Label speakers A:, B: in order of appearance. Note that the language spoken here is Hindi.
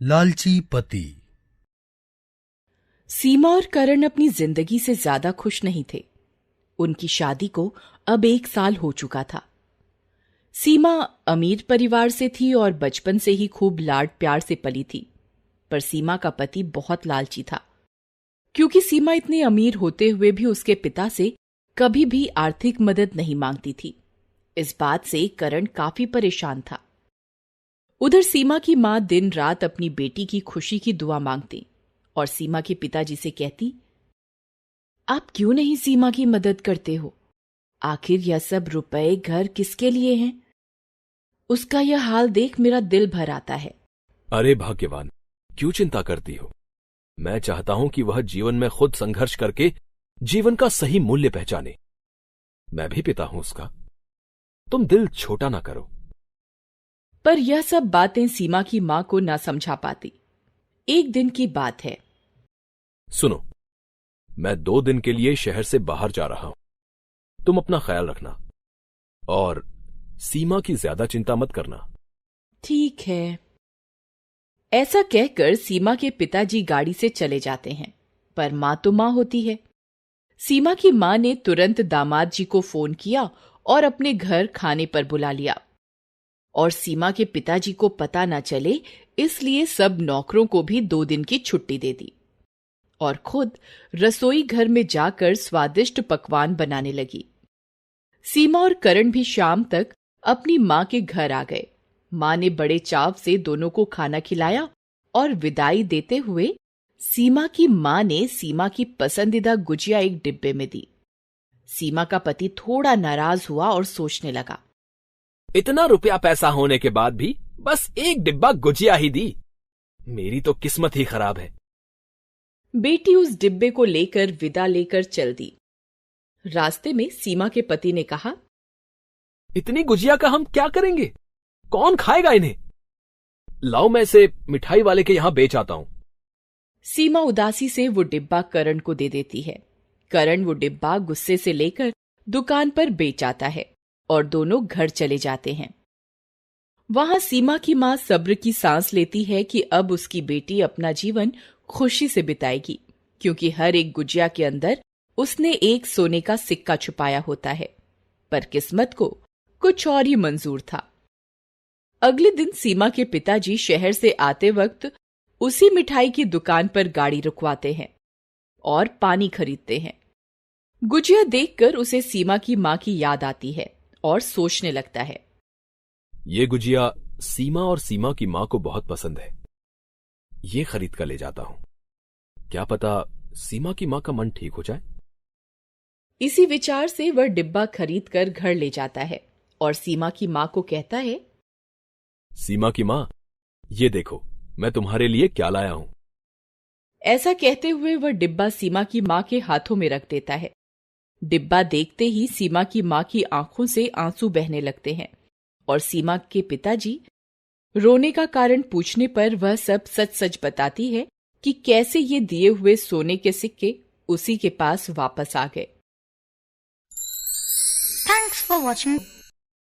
A: लालची पति।
B: सीमा और करण अपनी जिंदगी से ज्यादा खुश नहीं थे। उनकी शादी को अब 1 साल हो चुका था। सीमा अमीर परिवार से थी और बचपन से ही खूब लाड प्यार से पली थी। पर सीमा का पति बहुत लालची था। क्योंकि सीमा इतनी अमीर होते हुए भी उसके पिता से कभी भी आर्थिक मदद नहीं मांगती थी। इस बात से करण काफी परेशान था। उधर सीमा की मां दिन रात अपनी बेटी की खुशी की दुआ मांगती और सीमा के पिताजी से कहती, आप क्यों नहीं सीमा की मदद करते हो? आखिर यह सब रुपए घर किसके लिए हैं? उसका यह हाल देख मेरा दिल भर आता है।
C: अरे भाग्यवान, क्यों चिंता करती हो? मैं चाहता हूं कि वह जीवन में खुद संघर्ष करके जीवन का सही मूल्य पहचाने। मैं भी पिता हूं उसका। तुम दिल छोटा ना करो।
B: पर यह सब बातें सीमा की मां को ना समझा पाती। एक दिन की बात है।
C: सुनो, मैं 2 दिन के लिए शहर से बाहर जा रहा हूं। तुम अपना ख्याल रखना और सीमा की ज्यादा चिंता मत करना।
B: ठीक है। ऐसा कहकर सीमा के पिताजी गाड़ी से चले जाते हैं। पर मां तो मां होती है। सीमा की मां ने तुरंत दामाद जी को फोन किया और अपने घर खाने पर बुला लिया। और सीमा के पिताजी को पता न चले इसलिए सब नौकरों को भी 2 दिन की छुट्टी दे दी और खुद रसोई घर में जाकर स्वादिष्ट पकवान बनाने लगी। सीमा और करण भी शाम तक अपनी मां के घर आ गए। मां ने बड़े चाव से दोनों को खाना खिलाया और विदाई देते हुए सीमा की मां ने सीमा की पसंदीदा गुजिया एक डिब्बे में दी। सीमा का पति थोड़ा नाराज हुआ और सोचने लगा,
C: इतना रुपया पैसा होने के बाद भी बस 1 डिब्बा गुजिया ही दी। मेरी तो किस्मत ही खराब है।
B: बेटी उस डिब्बे को लेकर विदा लेकर चल दी। रास्ते में सीमा के पति ने कहा,
C: इतनी गुजिया का हम क्या करेंगे? कौन खाएगा इन्हें? लाओ, मैं इसे मिठाई वाले के यहां बेच आता हूं।
B: सीमा उदासी से वो डिब्बा करण को दे देती है। करण वो डिब्बा गुस्से से लेकर दुकान पर बेच आता है और दोनों घर चले जाते हैं। वहां सीमा की मां सब्र की सांस लेती है कि अब उसकी बेटी अपना जीवन खुशी से बिताएगी, क्योंकि हर एक गुजिया के अंदर उसने एक सोने का सिक्का छुपाया होता है। पर किस्मत को कुछ और ही मंजूर था। अगले दिन सीमा के पिताजी शहर से आते वक्त उसी मिठाई की दुकान पर गाड़ी रुकवाते हैं और पानी खरीदते हैं। गुजिया देखकर उसे सीमा की मां की याद आती है और सोचने लगता है,
C: ये गुजिया सीमा और सीमा की मां को बहुत पसंद है। ये खरीद कर ले जाता हूं। क्या पता सीमा की मां का मन ठीक हो जाए।
B: इसी विचार से वह डिब्बा खरीद कर घर ले जाता है और सीमा की मां को कहता है,
C: सीमा की मां, ये देखो मैं तुम्हारे लिए क्या लाया हूं।
B: ऐसा कहते हुए वह डिब्बा सीमा की मां के हाथों में रख देता है। डिब्बा देखते ही सीमा की मां की आंखों से आंसू बहने लगते हैं और सीमा के पिताजी रोने का कारण पूछने पर वह सब सच सच बताती है कि कैसे ये दिए हुए सोने के सिक्के उसी के पास वापस आ गए।
D: Thanks for watching.